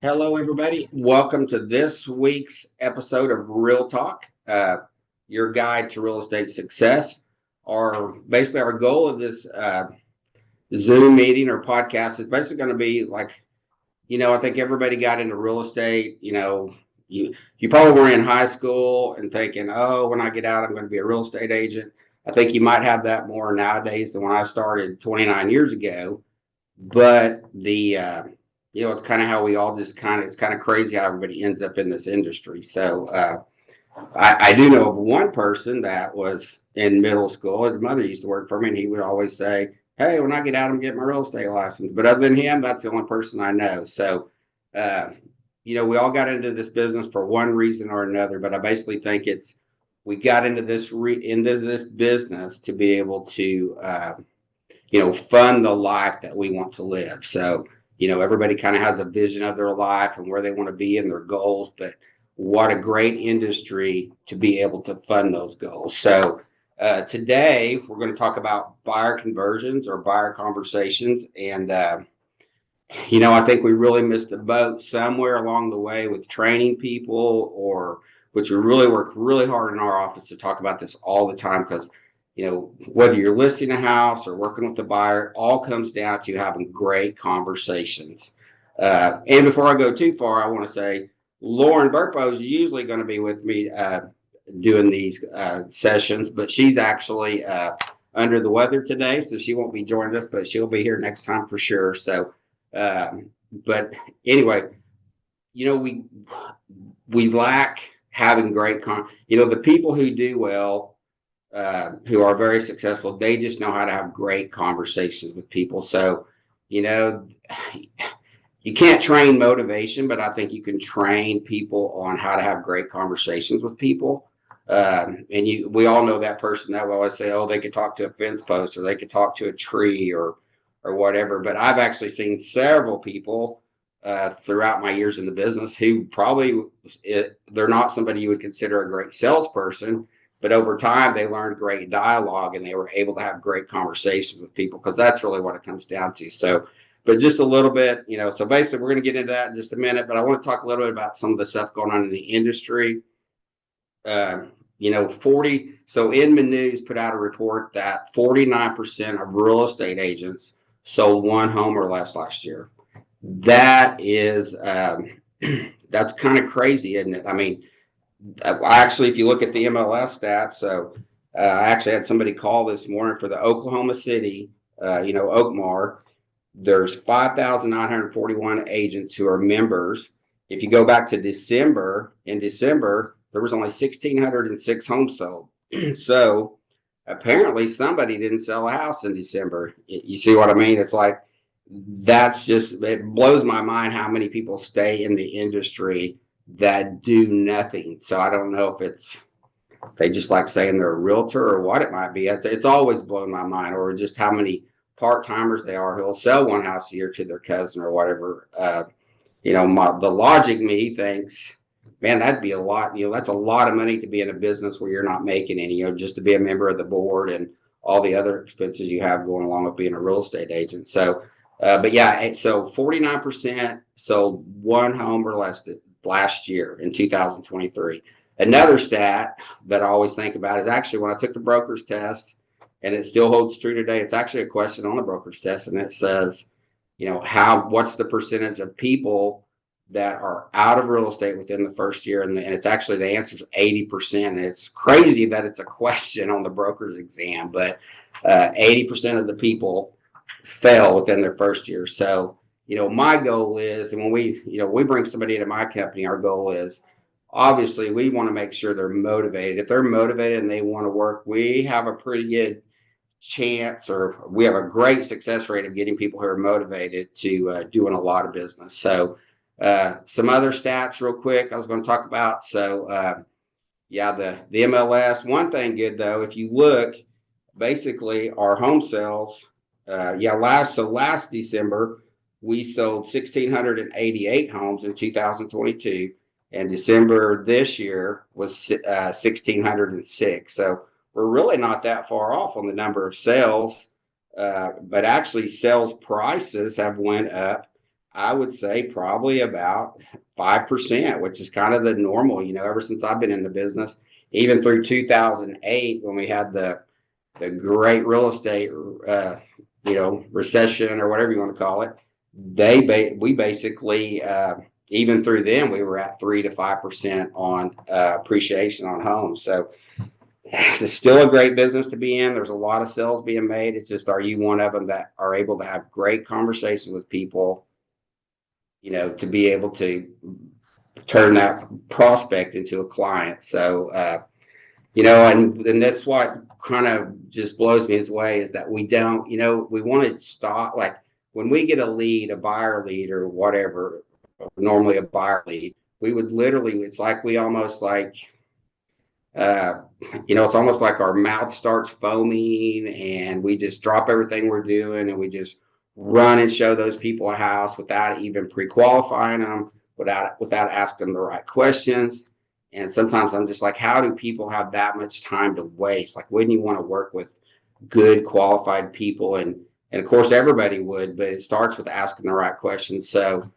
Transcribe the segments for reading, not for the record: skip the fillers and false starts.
Hello, everybody. Welcome to this week's episode of Real Talk, your guide to real estate success. Our goal of this Zoom meeting or podcast is basically going to be I think everybody got into real estate. You probably were in high school and thinking, oh, when I get out, I'm going to be a real estate agent. I think you might have that more nowadays than when I started 29 years ago. But it's kind of how we all it's kind of crazy how everybody ends up in this industry. I do know of one person that was in middle school. His mother used to work for me, and he would always say, "Hey, when I get out, I'm getting my real estate license." But other than him, that's the only person I know. Uh, we all got into this business for one reason or another. But I basically think we got into this business to be able to fund the life that we want to live. Everybody kind of has a vision of their life and where they want to be and their goals, but what a great industry to be able to fund those goals. Today we're going to talk about buyer conversions or buyer conversations. I think we really missed the boat somewhere along the way with training people, or which we really work really hard in our office to talk about this all the time because whether you're listing a house or working with the buyer, all comes down to having great conversations. And before I go too far, I want to say Lauren Burpo is usually going to be with me doing these sessions, but she's actually under the weather today, so she won't be joining us, but she'll be here next time for sure. But anyway, you know, we we lack having the people who do well, who are very successful, they just know how to have great conversations with people. You know, you can't train motivation, but I think you can train people on how to have great conversations with people. We all know that person that will always say, oh, they could talk to a fence post or they could talk to a tree or whatever. But I've actually seen several people throughout my years in the business who they're not somebody you would consider a great salesperson, but over time they learned great dialogue and they were able to have great conversations with people because that's really what it comes down to. But just a little bit, so basically we're going to get into that in just a minute, but I want to talk a little bit about some of the stuff going on in the industry. 40, News put out a report that 49% of real estate agents sold one home or less last year. That is, that's kind of crazy, isn't it? I mean, actually, if you look at the MLS stats, I actually had somebody call this morning for the Oklahoma City, Oakmar. There's 5,941 agents who are members. If you go back to in December, there was only 1,606 homes sold. So apparently somebody didn't sell a house in December. You see what I mean? It's like, it blows my mind how many people stay in the industry that do nothing. So I don't know if they just like saying they're a realtor or what it might be. It's always blown my mind, or just how many part-timers they are who'll sell one house a year to their cousin or whatever. The logic me thinks, man, that'd be a lot. That's a lot of money to be in a business where you're not making any. Just to be a member of the board and all the other expenses you have going along with being a real estate agent. But yeah, so 49% sold one home or less last year in 2023. Another stat that I always think about is actually when I took the broker's test, and it still holds true today. It's actually a question on the broker's test, and it says, what's the percentage of people that are out of real estate within the first year? And it's actually, the answer is 80%. And it's crazy that it's a question on the broker's exam, but 80% of the people fail within their first year. My goal is, and when we bring somebody into my company, our goal is, obviously we want to make sure they're motivated. If they're motivated and they want to work, we have a pretty good chance, or we have a great success rate of getting people who are motivated to doing a lot of business. Some other stats real quick I was going to talk about. The MLS. One thing good though, if you look, basically our home sales, last December we sold 1,688 homes in 2022, and December this year was 1,606. So we're really not that far off on the number of sales, but actually sales prices have went up. I would say probably about 5%, which is kind of the normal, ever since I've been in the business, even through 2008 when we had the great real estate, recession or whatever you want to call it. We basically, even through them, we were at 3 to 5% on appreciation on homes. So it's still a great business to be in. There's a lot of sales being made. It's just, are you one of them that are able to have great conversations with people, to be able to turn that prospect into a client? So, and that's what kind of just blows me away is that we don't, we want to stop. Like when we get a lead, a buyer lead or whatever, normally a buyer lead, we would literally, it's like we almost like, it's almost like our mouth starts foaming and we just drop everything we're doing and we just run and show those people a house without even pre-qualifying them, without asking the right questions. And sometimes I'm just like, how do people have that much time to waste? Like, wouldn't you want to work with good qualified people? And of course everybody would, but it starts with asking the right questions. So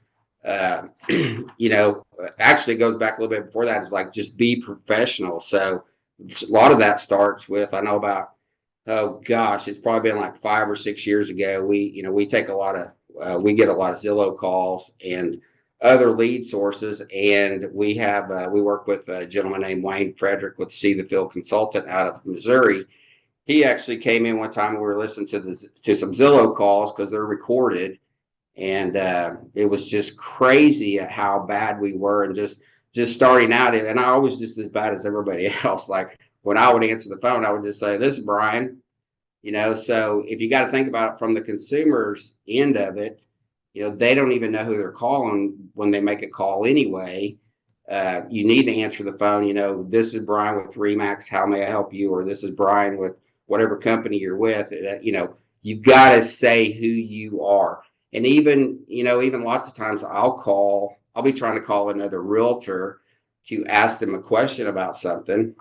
actually it goes back a little bit before that. Is like, just be professional. So a lot of that starts with, I know about, oh gosh, it's probably been like 5 or 6 years ago. We take a lot of, we get a lot of Zillow calls and other lead sources. And we work with a gentleman named Wayne Frederick with See the Field Consultant out of Missouri. He actually came in one time and we were listening to some Zillow calls because they're recorded. And it was just crazy at how bad we were, and just starting out. And I was just as bad as everybody else. Like when I would answer the phone, I would just say, "This is Brian." So if you got to think about it from the consumer's end of it, they don't even know who they're calling when they make a call anyway. You need to answer the phone. This is Brian with Remax. How may I help you? Or this is Brian with whatever company you're with. You've got to say who you are. And even lots of times I'll be trying to call another realtor to ask them a question about something.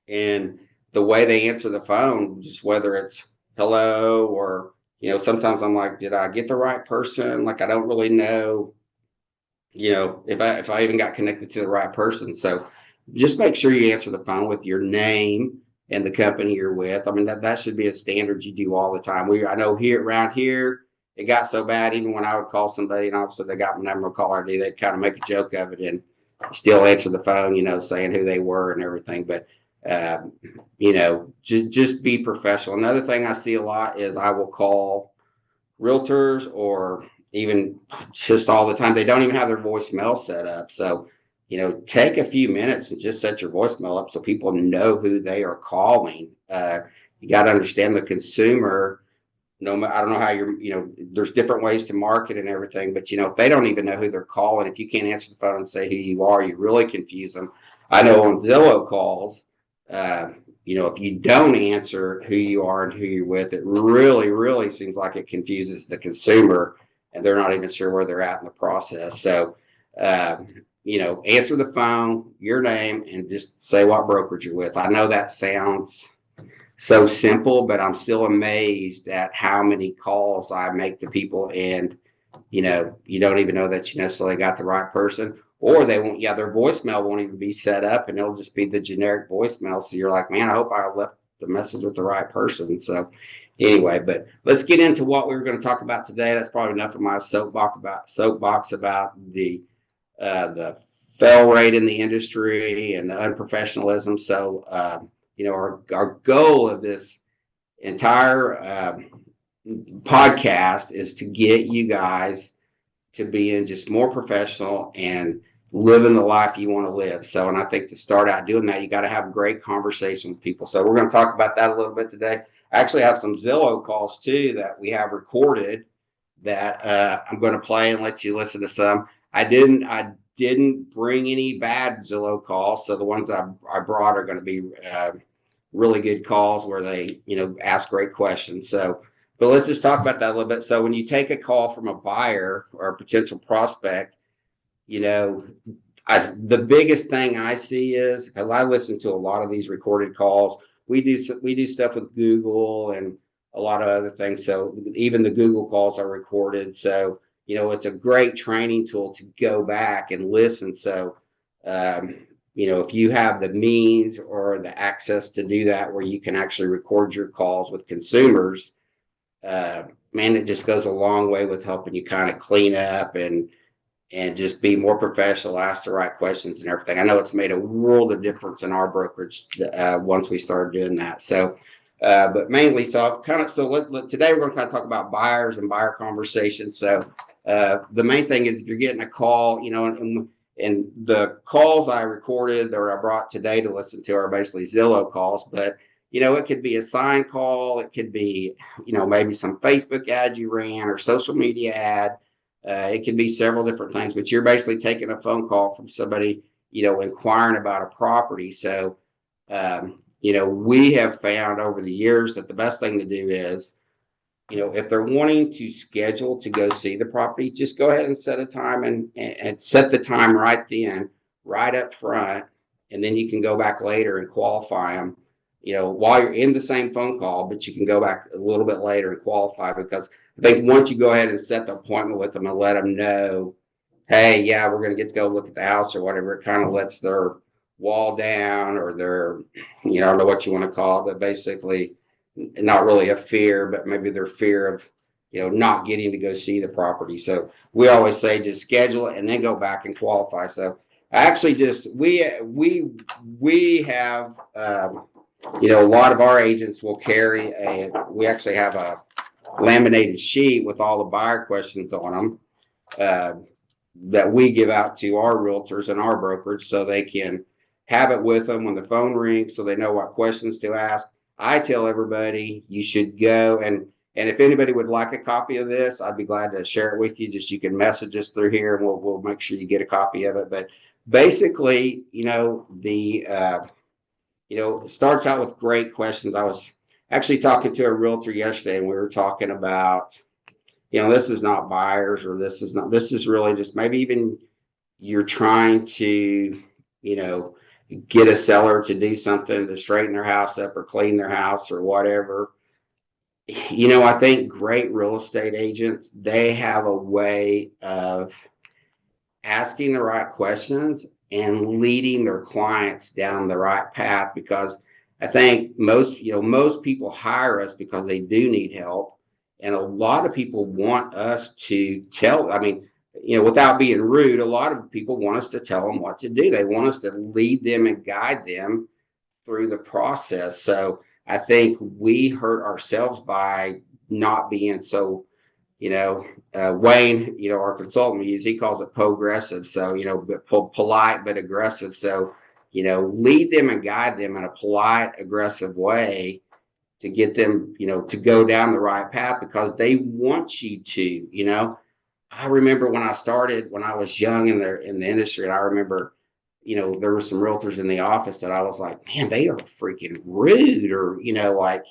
And the way they answer the phone, just whether it's hello or, sometimes I'm like, did I get the right person? Like, I don't really know, if I even got connected to the right person. So just make sure you answer the phone with your name and the company you're with. I mean, that should be a standard you do all the time. I know around here, it got so bad, even when I would call somebody and obviously they got my number of caller ID, they'd kind of make a joke of it and still answer the phone, saying who they were and everything. But, just be professional. Another thing I see a lot is I will call realtors, or even just all the time, they don't even have their voicemail set up. So, take a few minutes and just set your voicemail up so people know who they are calling. You got to understand the consumer. No, I don't know how there's different ways to market and everything, but if they don't even know who they're calling, if you can't answer the phone and say who you are, you really confuse them. I know on Zillow calls, if you don't answer who you are and who you're with, it really, really seems like it confuses the consumer and they're not even sure where they're at in the process. So, answer the phone, your name, and just say what brokerage you're with. I know that sounds so simple, but I'm still amazed at how many calls I make to people, and you don't even know that you necessarily got the right person, or they won't. Yeah, their voicemail won't even be set up, and it'll just be the generic voicemail. So you're like, man, I hope I left the message with the right person. So anyway, but let's get into what we were going to talk about today. That's probably enough of my soapbox about the fail rate in the industry and the unprofessionalism. So. Our goal of this entire podcast is to get you guys to be just more professional and living the life you want to live. So, and I think to start out doing that, you got to have great conversation with people. So we're going to talk about that a little bit today. I actually have some Zillow calls too that we have recorded that I'm going to play and let you listen to some. I didn't bring any bad Zillow calls, so the ones I brought are going to be really good calls where they ask great questions. So, but let's just talk about that a little bit. So when you take a call from a buyer or a potential prospect, the biggest thing I see is, because I listen to a lot of these recorded calls, we do stuff with Google and a lot of other things. So even the Google calls are recorded. So it's a great training tool to go back and listen. So, if you have the means or the access to do that, where you can actually record your calls with consumers, man, it just goes a long way with helping you kind of clean up and just be more professional, ask the right questions and everything. I know it's made a world of difference in our brokerage once we started doing that. So, but mainly, today we're going to kind of talk about buyers and buyer conversations. So, the main thing is if you're getting a call, and the calls I recorded or I brought today to listen to are basically Zillow calls, but it could be a sign call, it could be, maybe some Facebook ad you ran or social media ad. It can be several different things, but you're basically taking a phone call from somebody, inquiring about a property. So, we have found over the years that the best thing to do is, if they're wanting to schedule to go see the property, just go ahead and set a time and set the time right then, right up front. And then you can go back later and qualify them, while you're in the same phone call, but you can go back a little bit later and qualify, because I think once you go ahead and set the appointment with them and let them know, hey, yeah, we're going to get to go look at the house or whatever, it kind of lets their wall down or their, I don't know what you want to call it, but basically not really a fear, but maybe their fear of, not getting to go see the property. So we always say just schedule it and then go back and qualify. So I actually we have, a lot of our agents will we actually have a laminated sheet with all the buyer questions on them, that we give out to our realtors and our brokerage so they can have it with them when the phone rings so they know what questions to ask. I tell everybody you should go and if anybody would like a copy of this, I'd be glad to share it with you. Just you can message us through here and we'll make sure you get a copy of it. But basically, it starts out with great questions. I was actually talking to a realtor yesterday and we were talking about, this is not buyers or this is really just maybe even you're trying to, get a seller to do something to straighten their house up or clean their house or whatever. I think great real estate agents, they have a way of asking the right questions and leading their clients down the right path, because I think most people hire us because they do need help. And a lot of people want us to without being rude, a lot of people want us to tell them what to do. They want us to lead them and guide them through the process. So I think we hurt ourselves by not being so, Wayne, our consultant, he calls it progressive. So, polite but aggressive. So, lead them and guide them in a polite, aggressive way to get them, to go down the right path because they want you to. I remember when I started, when I was young in the industry, and I remember, there were some realtors in the office that I was like, man, they are freaking rude, or, like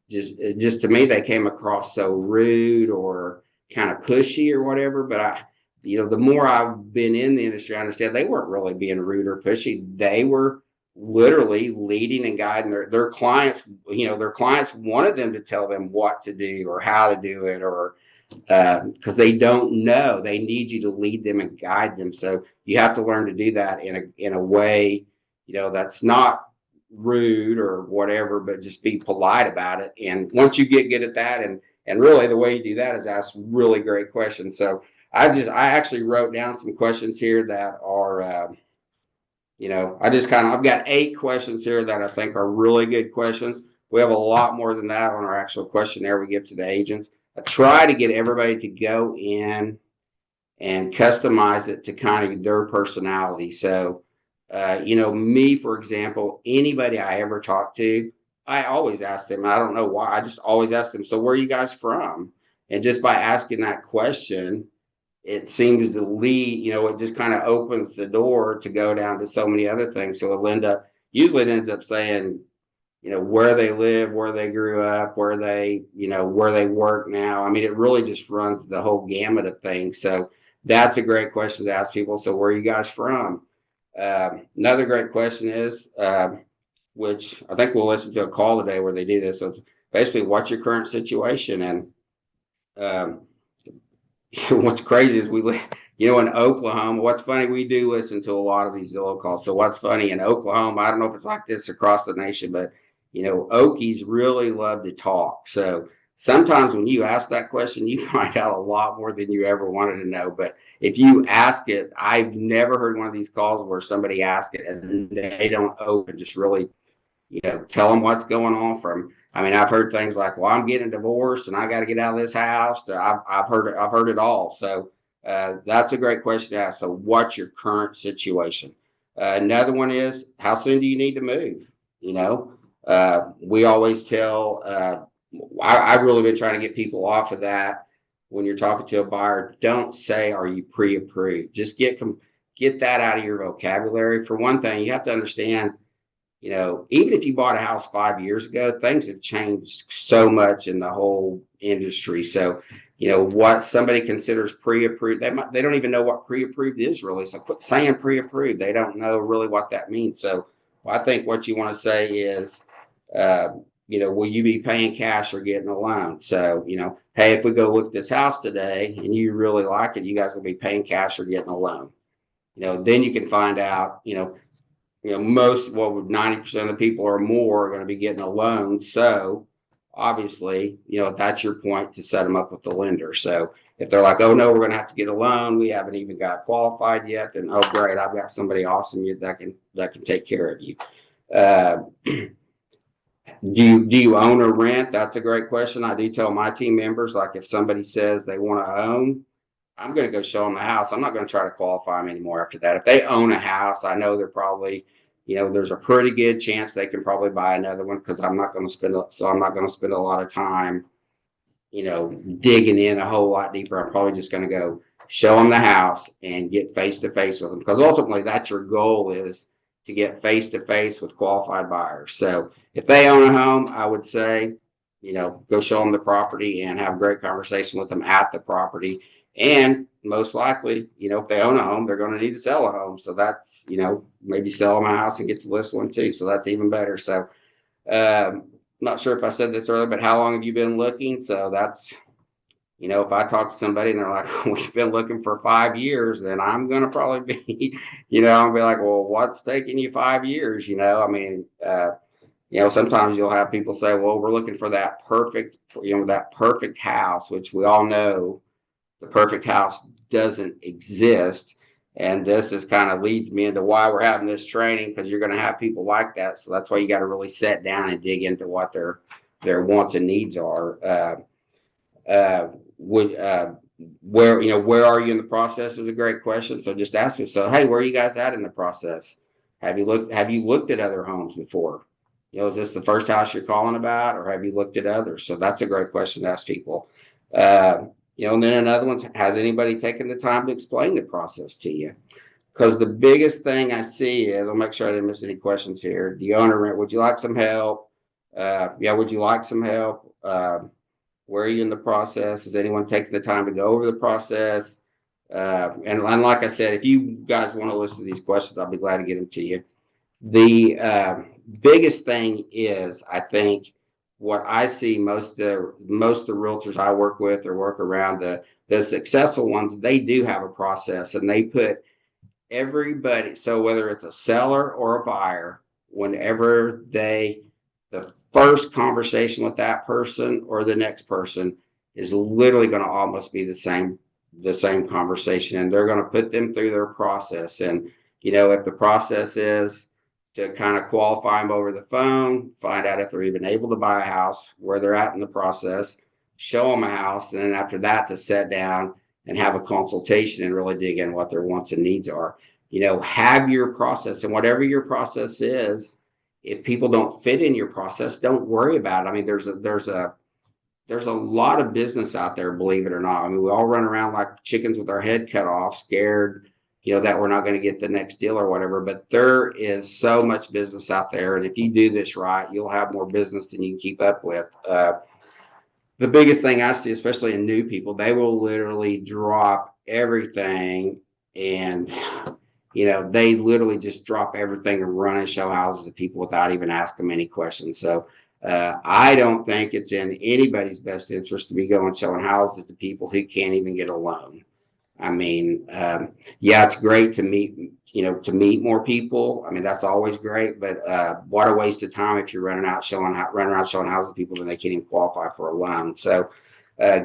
just to me, they came across so rude or kind of pushy or whatever. But the more I've been in the industry, I understand they weren't really being rude or pushy. They were literally leading and guiding their clients. Their clients wanted them to tell them what to do or how to do it, or because they don't know. They need you to lead them and guide them. So you have to learn to do that in a way, that's not rude or whatever, but just be polite about it. And once you get good at that, and really the way you do that is ask really great questions. So I actually wrote down some questions here that are, I've got 8 questions here that I think are really good questions. We have a lot more than that on our actual questionnaire we give to the agents. I try to get everybody to go in and customize it to kind of their personality. So, me, for example, anybody I ever talk to, I always ask them, I don't know why, I just always ask them, so where are you guys from? And just by asking that question, it seems to lead, it just kind of opens the door to go down to so many other things. So usually it ends up saying, where they live, where they grew up, where they work now. I mean, it really just runs the whole gamut of things. So that's a great question to ask people. So where are you guys from? Another great question is, which I think we'll listen to a call today where they do this. So it's basically, what's your current situation? And, what's crazy is we live, in Oklahoma. What's funny, we do listen to a lot of these Zillow calls. So what's funny in Oklahoma, I don't know if it's like this across the nation, but Okies really love to talk. So sometimes when you ask that question, you find out a lot more than you ever wanted to know. But if you ask it, I've never heard one of these calls where somebody asked it and they don't open, just really tell them what's going on from. I mean, I've heard things like, "Well, I'm getting a divorce and I got to get out of this house." I've heard it all. So that's a great question to ask. So, what's your current situation? Another one is, how soon do you need to move? We always tell. I've really been trying to get people off of that. When you're talking to a buyer, don't say, "Are you pre-approved?" Just get that out of your vocabulary. For one thing, you have to understand even if you bought a house 5 years ago, things have changed so much in the whole industry. So, what somebody considers pre-approved, they don't even know what pre-approved is really. So quit saying pre-approved. They don't know really what that means. So I think what you want to say is, will you be paying cash or getting a loan? So, hey, if we go look at this house today and you really like it, you guys will be paying cash or getting a loan. Then you can find out, most, 90% of the people or more are going to be getting a loan. So obviously, that's your point to set them up with the lender. So if they're like, "Oh no, we're going to have to get a loan. We haven't even got qualified yet," then, "Oh great, I've got somebody awesome that can take care of you." Uh, do you own or rent? That's a great question. I do tell my team members, like, if somebody says they want to own, I'm going to go show them the house. I'm not going to try to qualify them anymore after that. If they own a house, I know they're probably, there's a pretty good chance they can probably buy another one, because I'm not going to spend a lot of time, digging in a whole lot deeper. I'm probably just going to go show them the house and get face to face with them, because ultimately that's your goal, is to get face to face with qualified buyers. So if they own a home, I would say, go show them the property and have a great conversation with them at the property. And most likely, if they own a home, they're going to need to sell a home. So that's, maybe sell them a house and get to list one too. So that's even better. So, not sure if I said this earlier, but how long have you been looking? So that's, if I talk to somebody and they're like, "We've been looking for 5 years," then I'm going to probably be, I'll be like, "Well, what's taking you 5 years?" I mean, sometimes you'll have people say, "Well, we're looking for that perfect house," which we all know the perfect house doesn't exist. And this is kind of leads me into why we're having this training, because you're going to have people like that. So that's why you got to really sit down and dig into what their wants and needs are. Would where are you in the process is a great question. So just ask me. So, hey, where are you guys at in the process? Have you looked at other homes before? Is this the first house you're calling about, or have you looked at others? So that's a great question to ask people. And then another one, has anybody taken the time to explain the process to you? Because the biggest thing I see is, I'll make sure I didn't miss any questions here. The owner rent, would you like some help? Yeah, would you like some help? Where are you in the process? Has anyone taken the time to go over the process? And like I said, if you guys want to listen to these questions, I'll be glad to get them to you. The biggest thing is, I think, what I see most of the realtors I work with or work around, the successful ones, they do have a process, and they put everybody. So whether it's a seller or a buyer, whenever the first conversation with that person or the next person is literally going to almost be the same conversation, and they're going to put them through their process. And if the process is to kind of qualify them over the phone, find out if they're even able to buy a house, where they're at in the process, show them a house, and then after that to sit down and have a consultation and really dig in what their wants and needs are. Have your process, and whatever your process is, if people don't fit in your process, don't worry about it. I mean, there's a lot of business out there, believe it or not. I mean, we all run around like chickens with our head cut off, scared, that we're not going to get the next deal or whatever. But there is so much business out there. And if you do this right, you'll have more business than you can keep up with. The biggest thing I see, especially in new people, they will literally drop everything, and they literally just drop everything and run and show houses to people without even asking them any questions. So I don't think it's in anybody's best interest to be going selling houses to people who can't even get a loan. I mean, yeah, it's great to to meet more people. I mean, that's always great, but what a waste of time if you're running around showing houses to people and they can't even qualify for a loan. So,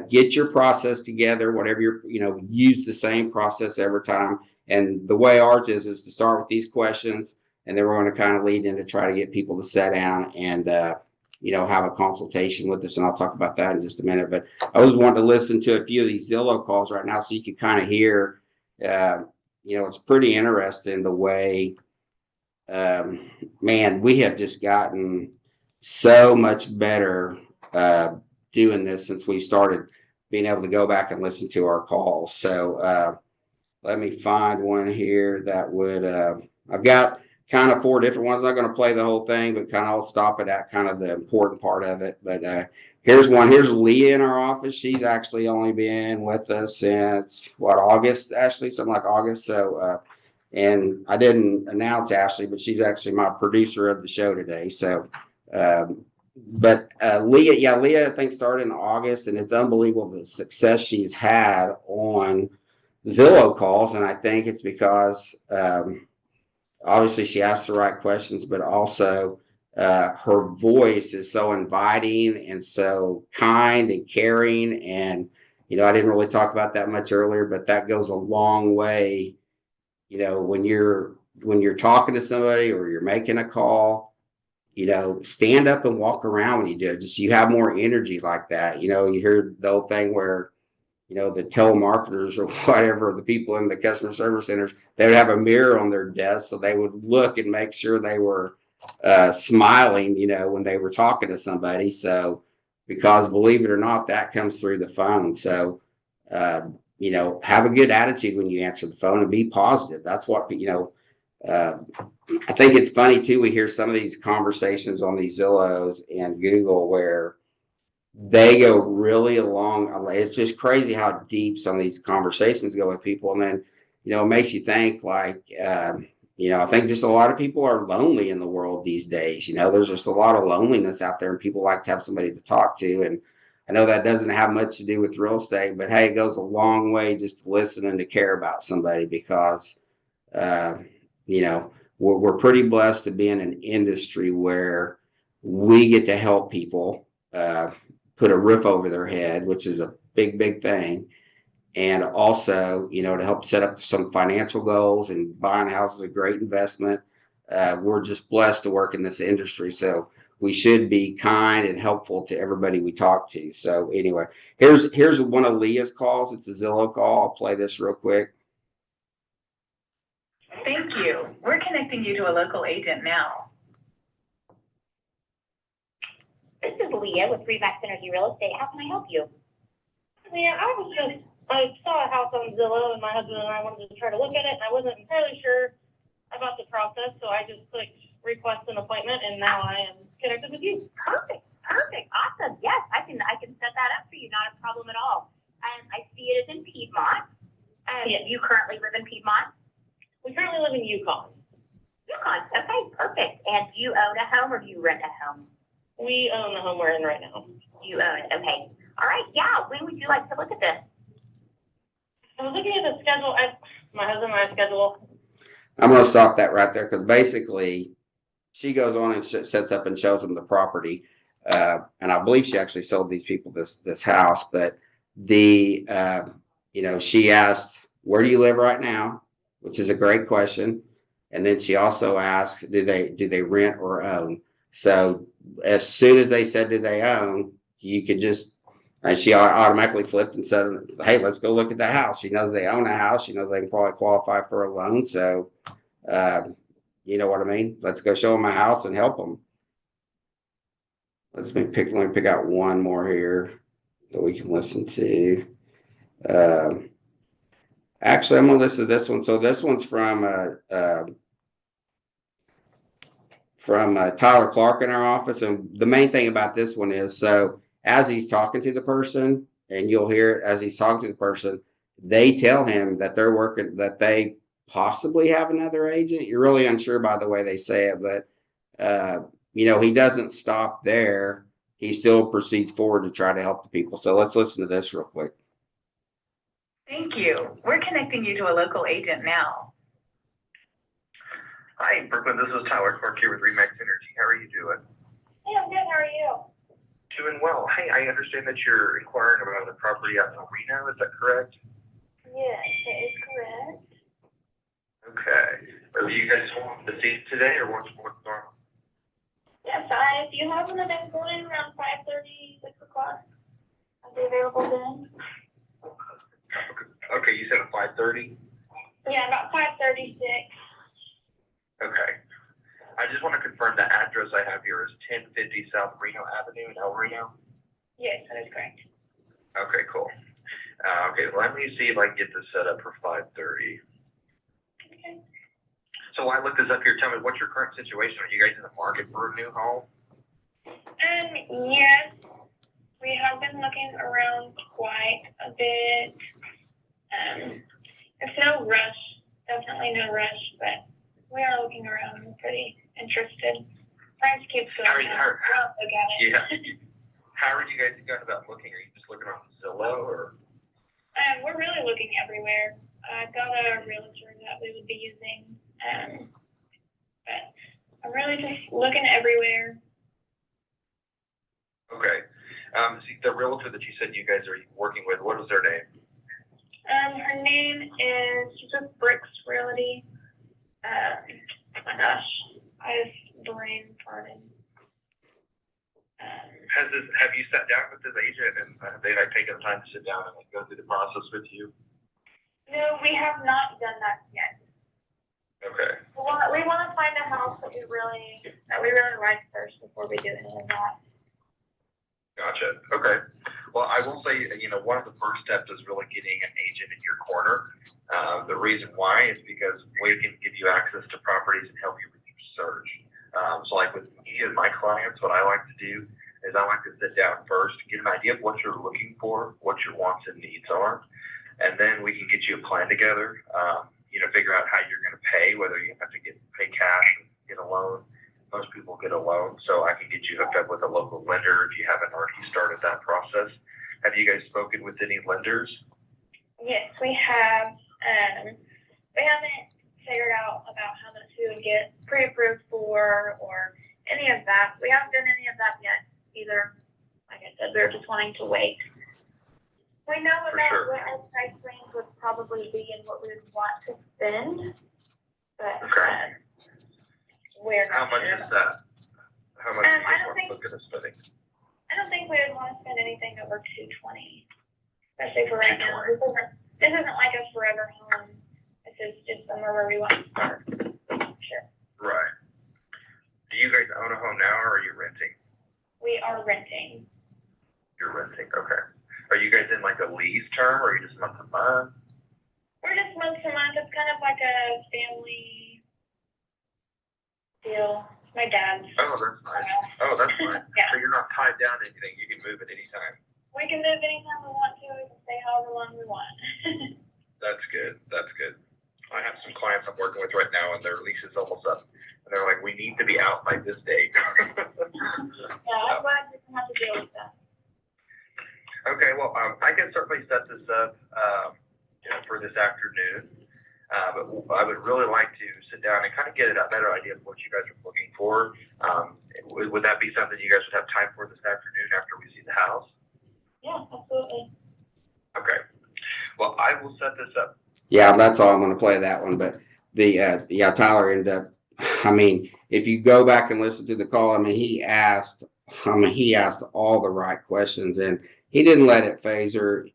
get your process together, whatever use the same process every time. And the way ours is to start with these questions, and then we're going to kind of lead into try to get people to sit down and, have a consultation with us. And I'll talk about that in just a minute. But I was wanting to listen to a few of these Zillow calls right now so you can kind of hear, it's pretty interesting the way, man, we have just gotten so much better doing this since we started being able to go back and listen to our calls. So let me find one here that would, I've got kind of 4 different ones. I'm not going to play the whole thing, but kind of I'll stop it at kind of the important part of it. But here's one. Here's Leah in our office. She's actually only been with us since August, Ashley, something like August. So, and I didn't announce Ashley, but she's actually my producer of the show today. So, Leah, I think started in August, and it's unbelievable the success she's had on Zillow calls. And I think it's because, obviously she asks the right questions, but also her voice is so inviting and so kind and caring. And, I didn't really talk about that much earlier, but that goes a long way. When you're talking to somebody or you're making a call, stand up and walk around when you do it. Just you have more energy like that. You hear the old thing where the telemarketers or whatever, the people in the customer service centers, they would have a mirror on their desk so they would look and make sure they were smiling, when they were talking to somebody. So, because believe it or not, that comes through the phone. So, have a good attitude when you answer the phone and be positive. That's what, I think it's funny too. We hear some of these conversations on these Zillows and Google where they go really along. It's just crazy how deep some of these conversations go with people. And then, it makes you think like, I think just a lot of people are lonely in the world these days. There's just a lot of loneliness out there and people like to have somebody to talk to. And I know that doesn't have much to do with real estate, but hey, it goes a long way just to listen and to care about somebody because, we're pretty blessed to be in an industry where we get to help people, put a roof over their head, which is a big, big thing. And also, to help set up some financial goals, and buying a house is a great investment. We're just blessed to work in this industry. So we should be kind and helpful to everybody we talk to. So anyway, here's one of Leah's calls. It's a Zillow call. I'll play this real quick. Thank you. We're connecting you to a local agent now. This is Leah with Remax Energy Real Estate. How can I help you? Leah, I saw a house on Zillow and my husband and I wanted to try to look at it and I wasn't entirely sure about the process, so I just clicked request an appointment and now I am connected with you. Perfect. Awesome. Yes, I can set that up for you. Not a problem at all. I see it is in Piedmont. Yes. You currently live in Piedmont? We currently live in Yukon. Yukon. Okay, perfect. And do you own a home or do you rent a home? We own the home we're in right now. You own it. Okay. All right. Yeah. When would you like to look at this? I was looking at the schedule. My husband and I schedule. I'm going to stop that right there because basically she goes on and sets up and shows them the property. And I believe she actually sold these people this house, but she asked, where do you live right now? Which is a great question. And then she also asked, do they rent or own? So as soon as they said, do they own, you could just, and she automatically flipped and said, hey, let's go look at the house. She knows they own a house. She knows they can probably qualify for a loan. So, you know what I mean? Let's go show them a house and help them. Let me pick out one more here that we can listen to. Actually, I'm going to listen to this one. So this one's from Tyler Clark in our office. And the main thing about this one is, so as he's talking to the person, and you'll hear it as he's talking to the person, they tell him that that they possibly have another agent. You're really unsure by the way they say it, but he doesn't stop there. He still proceeds forward to try to help the people. So let's listen to this real quick. Thank you. We're connecting you to a local agent now. Hi, Brooklyn. This is Tyler Clark here with Remax Energy. How are you doing? Hey, I'm good, how are you? Doing well. Hey, I understand that you're inquiring about the property out in Reno. Is that correct? Yes, that is correct. Okay. Are you guys home to see it today, or what's on? Yes, if you have one available in around 5:30, 6 o'clock, I'll be available then. Okay, you said at 5:30. Yeah, about 5:36. Okay. I just want to confirm the address I have here is 1050 South Reno Avenue in El Reno. Yes, that is correct. Okay, cool. Okay, let me see if I can get this set up for 5:30. Okay. So while I look this up here, tell me, what's your current situation? Are you guys in the market for a new home? Yes, we have been looking around quite a bit. It's no rush, definitely no rush, but we are looking around and pretty interested. Price keeps going up. We'll look at it. Yeah. How are you guys going about looking? Are you just looking on Zillow or? We're really looking everywhere. I've got a realtor that we would be using, but I'm really just looking everywhere. Okay. See, the realtor that you said you guys are working with, what is their name? Her name is, she's with Bricks Realty. Oh my gosh, I have brain farted. Have you sat down with this agent and have they taken the time to sit down and go through the process with you? No, we have not done that yet. Okay. We want to find a house that we really like first before we do any of that. Gotcha. Okay. Well, I will say, one of the first steps is really getting an agent in your corner. The reason why is because we can give you access to properties and help you with your search. So like with me and my clients, what I like to do is I like to sit down first, get an idea of what you're looking for, what your wants and needs are, and then we can get you a plan together, figure out how you're going to pay, whether you have to pay cash, get a loan. Most people get a loan, so I can get you hooked up with a local lender if you haven't already started that process. Have you guys spoken with any lenders? Yes, we have. We haven't figured out about how much we would get pre-approved for or any of that. We haven't done any of that yet either. Like I said, we're just wanting to wait. We know For about sure. what our price range would probably be and what we would want to spend, but Okay. we're How not much sure. is that? How much do you I guys don't want to think- look at us spending? I don't think we would want to spend anything over $220, especially for right now. This isn't like a forever home. This is just somewhere where we want to start. Sure. Right. Do you guys own a home now, or are you renting? We are renting. You're renting. Okay. Are you guys in like a lease term, or are you just month to month? We're just month to month. It's kind of like a family deal. It's my dad's. Oh, that's nice. Oh, that's nice. Yeah. So you're not tied down to anything. You can move at any time. We can move anytime we want to. We can stay however long we want. That's good. That's good. I have some clients I'm working with right now, and their lease is almost up. And they're like, we need to be out by this date. Yeah, I'm glad we don't have to deal with that. Okay, well, I can certainly set this up for this afternoon. But I would really like to sit down and kind of get a better idea of what you guys are looking for. Would that be something you guys would have time for this afternoon after we see the house? Yeah, absolutely. Okay. Well, I will set this up. Yeah, that's all I'm going to play that one. But Tyler ended up. I mean, if you go back and listen to the call, he asked all the right questions, and he didn't let it phase her.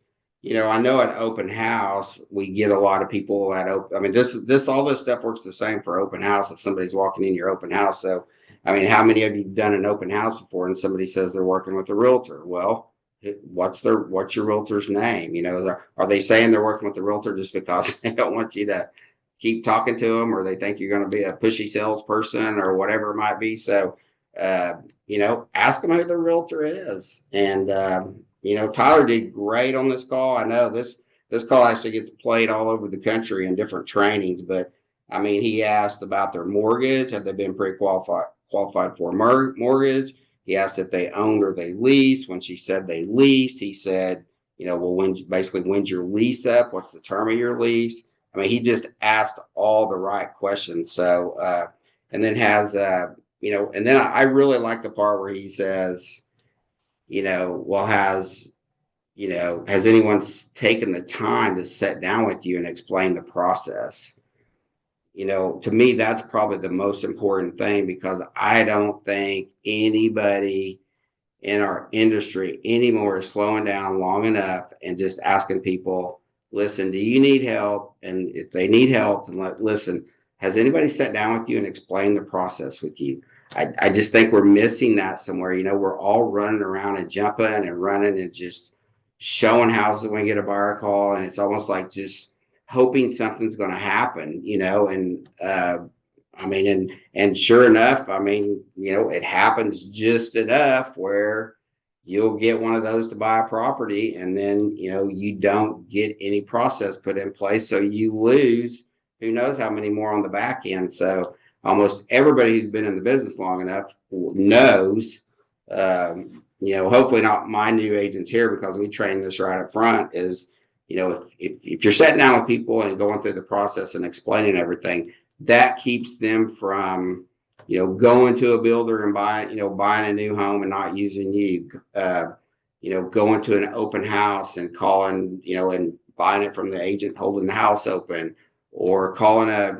I know at open house we get a lot of people at open. All this stuff works the same for open house. If somebody's walking in your open house, so how many of you done an open house before and somebody says they're working with a realtor? Well, what's your realtor's name? Are they saying they're working with the realtor just because they don't want you to keep talking to them, or they think you're going to be a pushy salesperson or whatever it might be? So, ask them who the realtor is. And, Tyler did great on this call. I know this call actually gets played all over the country in different trainings, but he asked about their mortgage. Have they been pre-qualified qualified for mortgage. He asked if they owned or they leased. When she said they leased, he said, well, when's your lease up? What's the term of your lease? I mean, he just asked all the right questions. So, and then has, and then I really like the part where he says, well, has anyone taken the time to sit down with you and explain the process? To me, that's probably the most important thing, because I don't think anybody in our industry anymore is slowing down long enough and just asking people, listen, do you need help? And if they need help, then listen, has anybody sat down with you and explained the process with you? I just think we're missing that somewhere. We're all running around and jumping and running and just showing houses when we get a buyer call. And it's almost like just hoping something's going to happen, and I mean, and sure enough, I mean, it happens just enough where you'll get one of those to buy a property, and then, you don't get any process put in place. So you lose who knows how many more on the back end. So almost everybody who's been in the business long enough knows, hopefully not my new agents here, because we train this right up front, is, if you're sitting down with people and going through the process and explaining everything, that keeps them from, going to a builder and buying a new home and not using you, going to an open house and calling, and buying it from the agent holding the house open, or calling a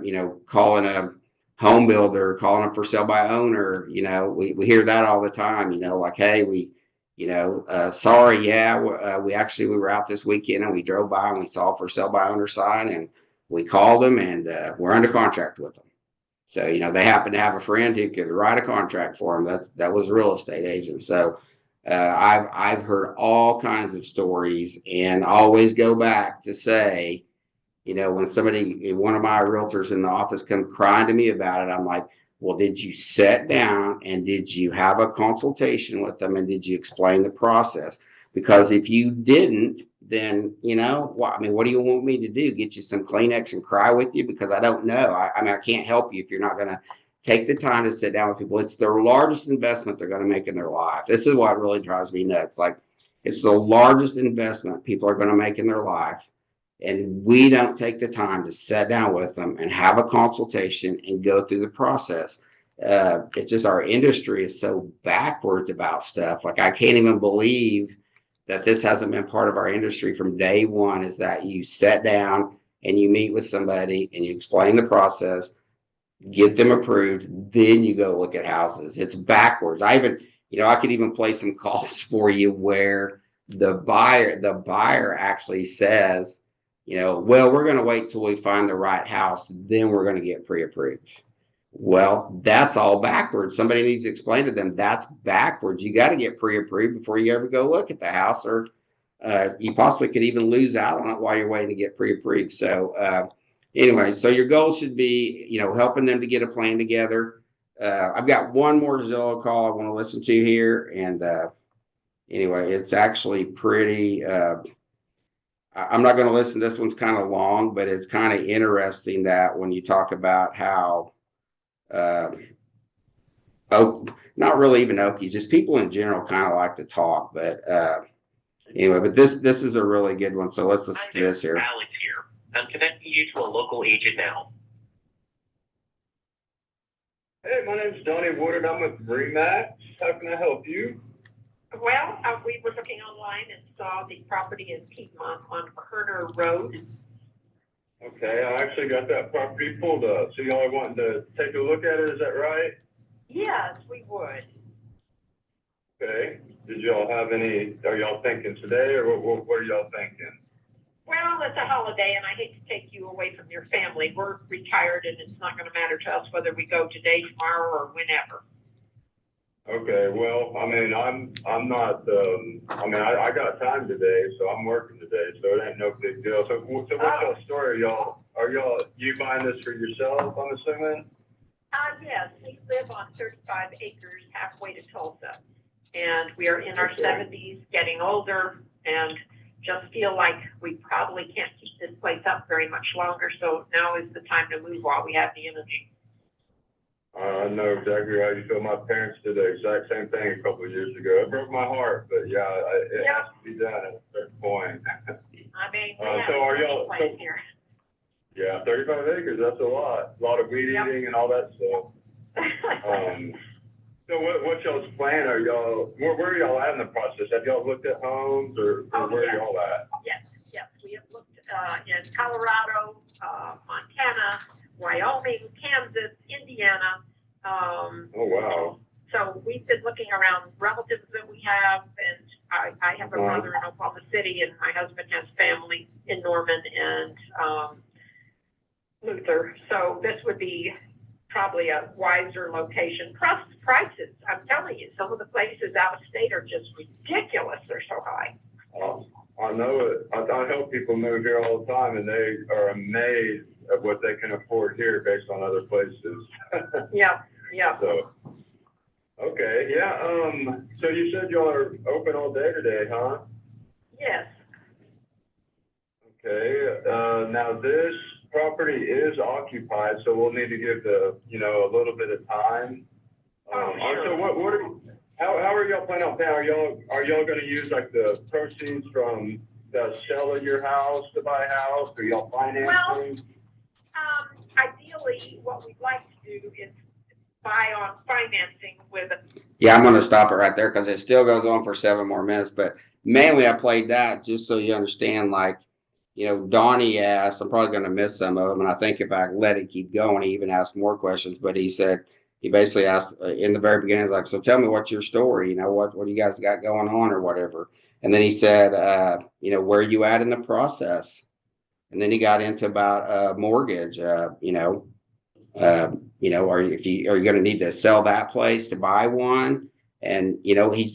home builder, calling them for sale by owner. We hear that all the time, like, hey, sorry, we were out this weekend and we drove by and we saw for sale by owner sign, and we called them, and we're under contract with them. So, they happen to have a friend who could write a contract for them. That was a real estate agent. So I've heard all kinds of stories, and always go back to say, when one of my realtors in the office come crying to me about it, I'm like, well, did you sit down and did you have a consultation with them, and did you explain the process? Because if you didn't, then, what do you want me to do? Get you some Kleenex and cry with you? Because I don't know. I can't help you if you're not going to take the time to sit down with people. It's their largest investment they're going to make in their life. This is what really drives me nuts. Like, it's the largest investment people are going to make in their life. And we don't take the time to sit down with them and have a consultation and go through the process. It's just, our industry is so backwards about stuff. Like, I can't even believe that this hasn't been part of our industry from day one, is that you sit down and you meet with somebody and you explain the process, get them approved, then you go look at houses. It's backwards. I could even play some calls for you where the buyer actually says, well, we're going to wait till we find the right house, then we're going to get pre-approved. Well, that's all backwards. Somebody needs to explain to them that's backwards. You got to get pre-approved before you ever go look at the house, or you possibly could even lose out on it while you're waiting to get pre-approved. So anyway, so your goal should be, helping them to get a plan together. I've got one more Zillow call I want to listen to here. And anyway, it's actually pretty, I'm not going to listen. This one's kind of long, but it's kind of interesting that when you talk about how, not really even Okies, just people in general kind of like to talk. But anyway, but this is a really good one. So let's listen to this here. Alex here. I'm connecting you to a local agent now. Hey, my name's Donnie Woodard. I'm with Remax. How can I help you? Well, we were looking online and saw the property in Piedmont on Kerner Road. Okay, I actually got that property pulled up. So y'all are wanting to take a look at it, is that right? Yes, we would. Okay. Did y'all have any, are y'all thinking today, or what are y'all thinking? Well, it's a holiday, and I hate to take you away from your family. We're retired, and it's not going to matter to us whether we go today, tomorrow, or whenever. Okay, well, I mean, I'm not, I got time today, so I'm working today, so it ain't no big deal. So what's y'all story? Are you buying this for yourself, I'm assuming? Yes, we live on 35 acres halfway to Tulsa, and we are in our 70s, getting older, and just feel like we probably can't keep this place up very much longer, so now is the time to move while we have the energy. I know exactly how you feel. My parents did the exact same thing a couple of years ago. It broke my heart, but yeah, it has to be done at a certain point. I mean, we So are have y'all- a place here. Yeah, 35 acres, that's a lot of weed Yep. eating and all that stuff. So what's y'all's plan? Are y'all, where are y'all at in the process? Have y'all looked at homes or Oh, where yeah. are y'all at? Yes, we have looked, in Colorado, Montana, Wyoming, Kansas, Indiana. Oh, wow. So we've been looking around relatives that we have, and I have a Wow. brother in Oklahoma City, and my husband has family in Norman and, Luther. So this would be probably a wiser location. Plus prices, I'm telling you, some of the places out of state are just ridiculous. They're so high. I know it. I help people move here all the time and they are amazed at what they can afford here based on other places. Yeah. So, okay, yeah, so you said y'all are open all day today, huh? Yes. Okay, now this property is occupied, so we'll need to give a little bit of time. Sure. So how are y'all planning on paying? Are y'all gonna use like the proceeds from the sale of your house to buy a house? Are y'all financing? Ideally, what we'd like to do is buy on financing with a, Yeah, I'm gonna stop it right there because it still goes on for 7 more minutes. But mainly I played that just so you understand, like, Donnie asked, I'm probably gonna miss some of them, and I think if I let it keep going, he even asked more questions, but he basically asked in the very beginning, like, so tell me what's your story, what do you guys got going on or whatever. And then he said, where are you at in the process? And then he got into about mortgage, are you going to need to sell that place to buy one? And it's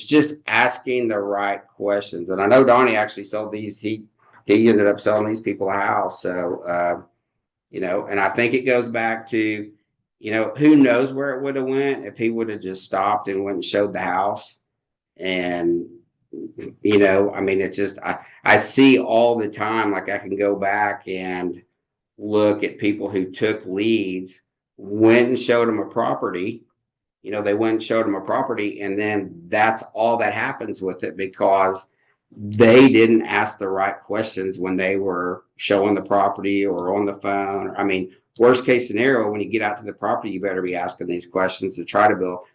just asking the right questions. And I know Donnie actually sold these. He ended up selling these people a house. So and I think it goes back to who knows where it would have went if he would have just stopped and went and showed the house. And I mean, it's just I see all the time, like I can go back and look at people who took leads, went and showed them a property. They went and showed them a property, and then that's all that happens with it because they didn't ask the right questions when they were showing the property or on the phone. I mean, worst case scenario, when you get out to the property, you better be asking these questions to try to build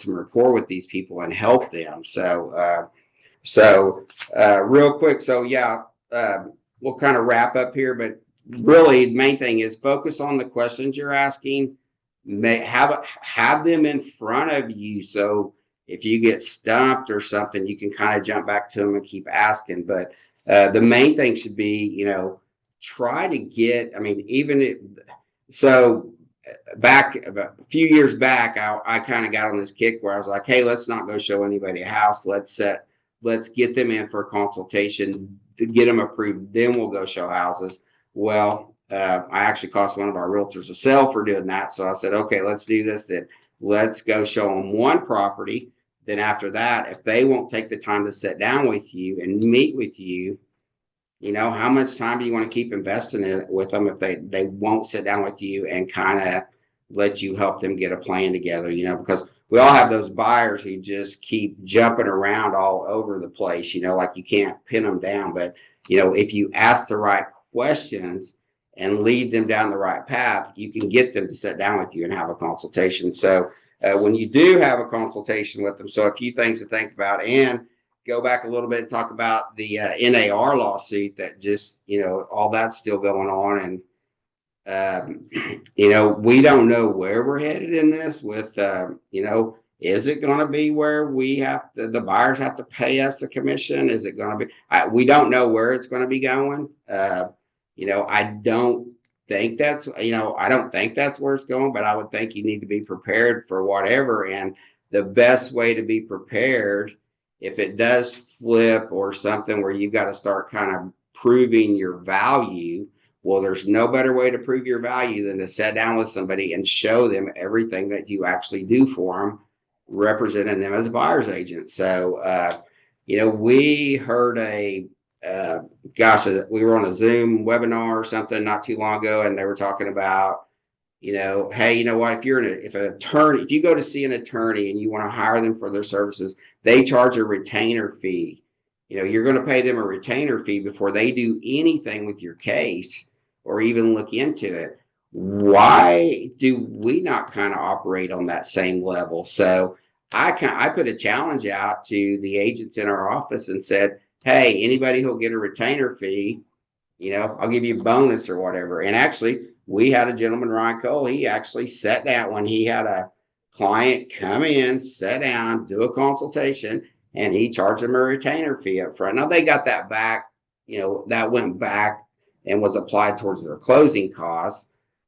some rapport with these people and help them. So, real quick. So yeah, we'll kind of wrap up here, but really the main thing is focus on the questions you're asking. Have them in front of you. So if you get stumped or something, you can kind of jump back to them and keep asking. But the main thing should be, try to get, I mean, back a few years back, I kind of got on this kick where I was like, hey, let's not go show anybody a house. Let's get them in for a consultation to get them approved. Then we'll go show houses. Well, I actually cost one of our realtors a sale for doing that. So I said, okay, let's do this. Then let's go show them one property. Then after that, if they won't take the time to sit down with you and meet with you, how much time do you want to keep investing in it with them if they won't sit down with you and kind of let you help them get a plan together, because we all have those buyers who just keep jumping around all over the place, like you can't pin them down. But, if you ask the right questions and lead them down the right path, you can get them to sit down with you and have a consultation. So when you do have a consultation with them, so a few things to think about, and go back a little bit and talk about the NAR lawsuit that just, all that's still going on. And, we don't know where we're headed in this with, is it going to be where the buyers have to pay us a commission? Is it going to be, we don't know where it's going to be going. I don't think that's where it's going, but I would think you need to be prepared for whatever. And the best way to be prepared, if it does flip or something where you've got to start kind of proving your value, well, there's no better way to prove your value than to sit down with somebody and show them everything that you actually do for them, representing them as a buyer's agent. So, we heard we were on a Zoom webinar or something not too long ago, and they were talking about you know, hey, you know what, if you go to see an attorney and you want to hire them for their services, they charge a retainer fee. You know, you're going to pay them a retainer fee before they do anything with your case or even look into it. Why do we not kind of operate on that same level? So I put a challenge out to the agents in our office and said, hey, anybody who'll get a retainer fee, you know, I'll give you a bonus or whatever. And actually, we had a gentleman, Ryan Cole, he actually sat down when he had a client come in, sit down, do a consultation, and he charged them a retainer fee up front. Now they got that back, you know, that went back and was applied towards their closing costs,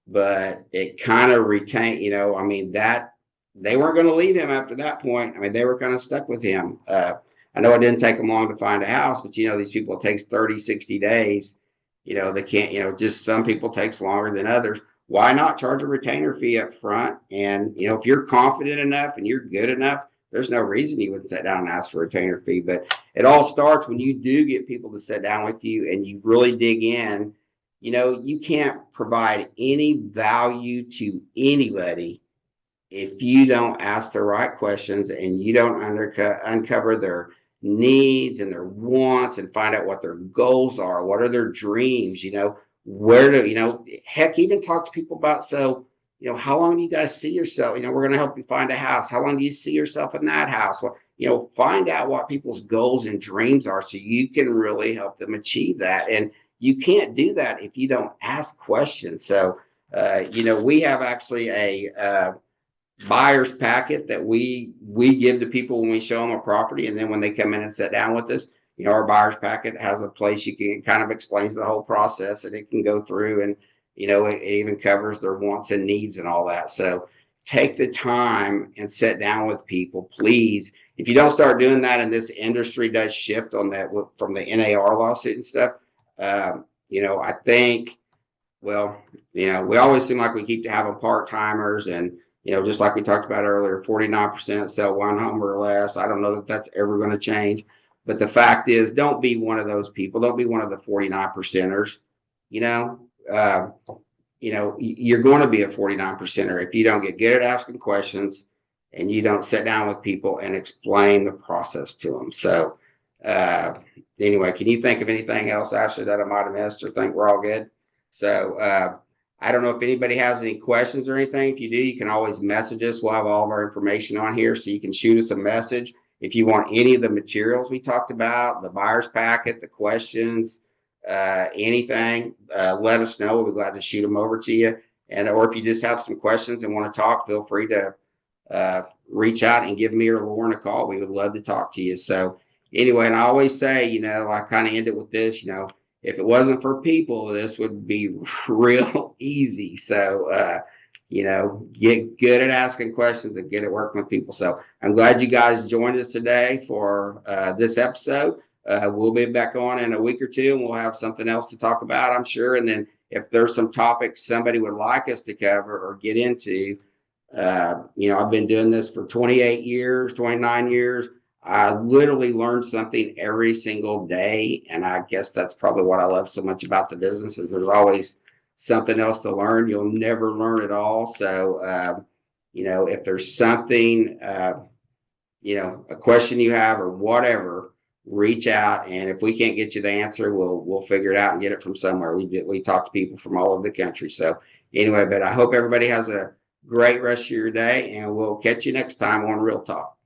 but it kind of retained, you know, I mean, that they weren't going to leave him after that point. I mean, they were kind of stuck with him. I know it didn't take them long to find a house, but you know, these people, it takes 30, 60 days. You know, they can't, you know, just some people takes longer than others. Why not charge a retainer fee up front? And, you know, if you're confident enough and you're good enough, there's no reason you wouldn't sit down and ask for a retainer fee. But it all starts when you do get people to sit down with you and you really dig in. You know, you can't provide any value to anybody if you don't ask the right questions and you don't uncover their needs and their wants and find out what their goals are, what are their dreams, you know, where do, you know, heck, even talk to people about, so, you know, how long do you guys see yourself? You know, we're going to help you find a house. How long do you see yourself in that house? Well, you know, find out what people's goals and dreams are so you can really help them achieve that. And you can't do that if you don't ask questions. So, you know, we have actually a buyer's packet that we give to people when we show them a property, and then when they come in and sit down with us, you know, our buyer's packet has a place you can kind of explains the whole process, and it can go through, and you know, it even covers their wants and needs and all that. So take the time and sit down with people, please. If you don't start doing that, and this industry does shift on that from the NAR lawsuit and stuff, you know, I think, well, you know, we always seem like we keep having part-timers, and you know, just like we talked about earlier, 49% sell one home or less. I don't know that that's ever going to change. But the fact is, don't be one of those people. Don't be one of the 49%ers. You know, you're going to be a 49%er if you don't get good at asking questions and you don't sit down with people and explain the process to them. So anyway, can you think of anything else, Ashley, that I might have missed or think we're all good? So I don't know if anybody has any questions or anything. If you do, you can always message us. We'll have all of our information on here, so you can shoot us a message. If you want any of the materials we talked about, the buyer's packet, the questions, anything, let us know. We'll be glad to shoot them over to you. And or if you just have some questions and want to talk, feel free to reach out and give me or Lauren a call. We would love to talk to you. So anyway, and I always say, you know, I kind of end it with this, you know, if it wasn't for people, this would be real easy. So, you know, get good at asking questions and get at working with people. So I'm glad you guys joined us today for this episode. We'll be back on in a week or two, and we'll have something else to talk about, I'm sure. And then if there's some topics somebody would like us to cover or get into, you know, I've been doing this for 28 years, 29 years. I literally learn something every single day. And I guess that's probably what I love so much about the business, is there's always something else to learn. You'll never learn it all. So, you know, if there's something, you know, a question you have or whatever, reach out. And if we can't get you the answer, we'll figure it out and get it from somewhere. We talk to people from all over the country. So anyway, but I hope everybody has a great rest of your day, and we'll catch you next time on Real Talk.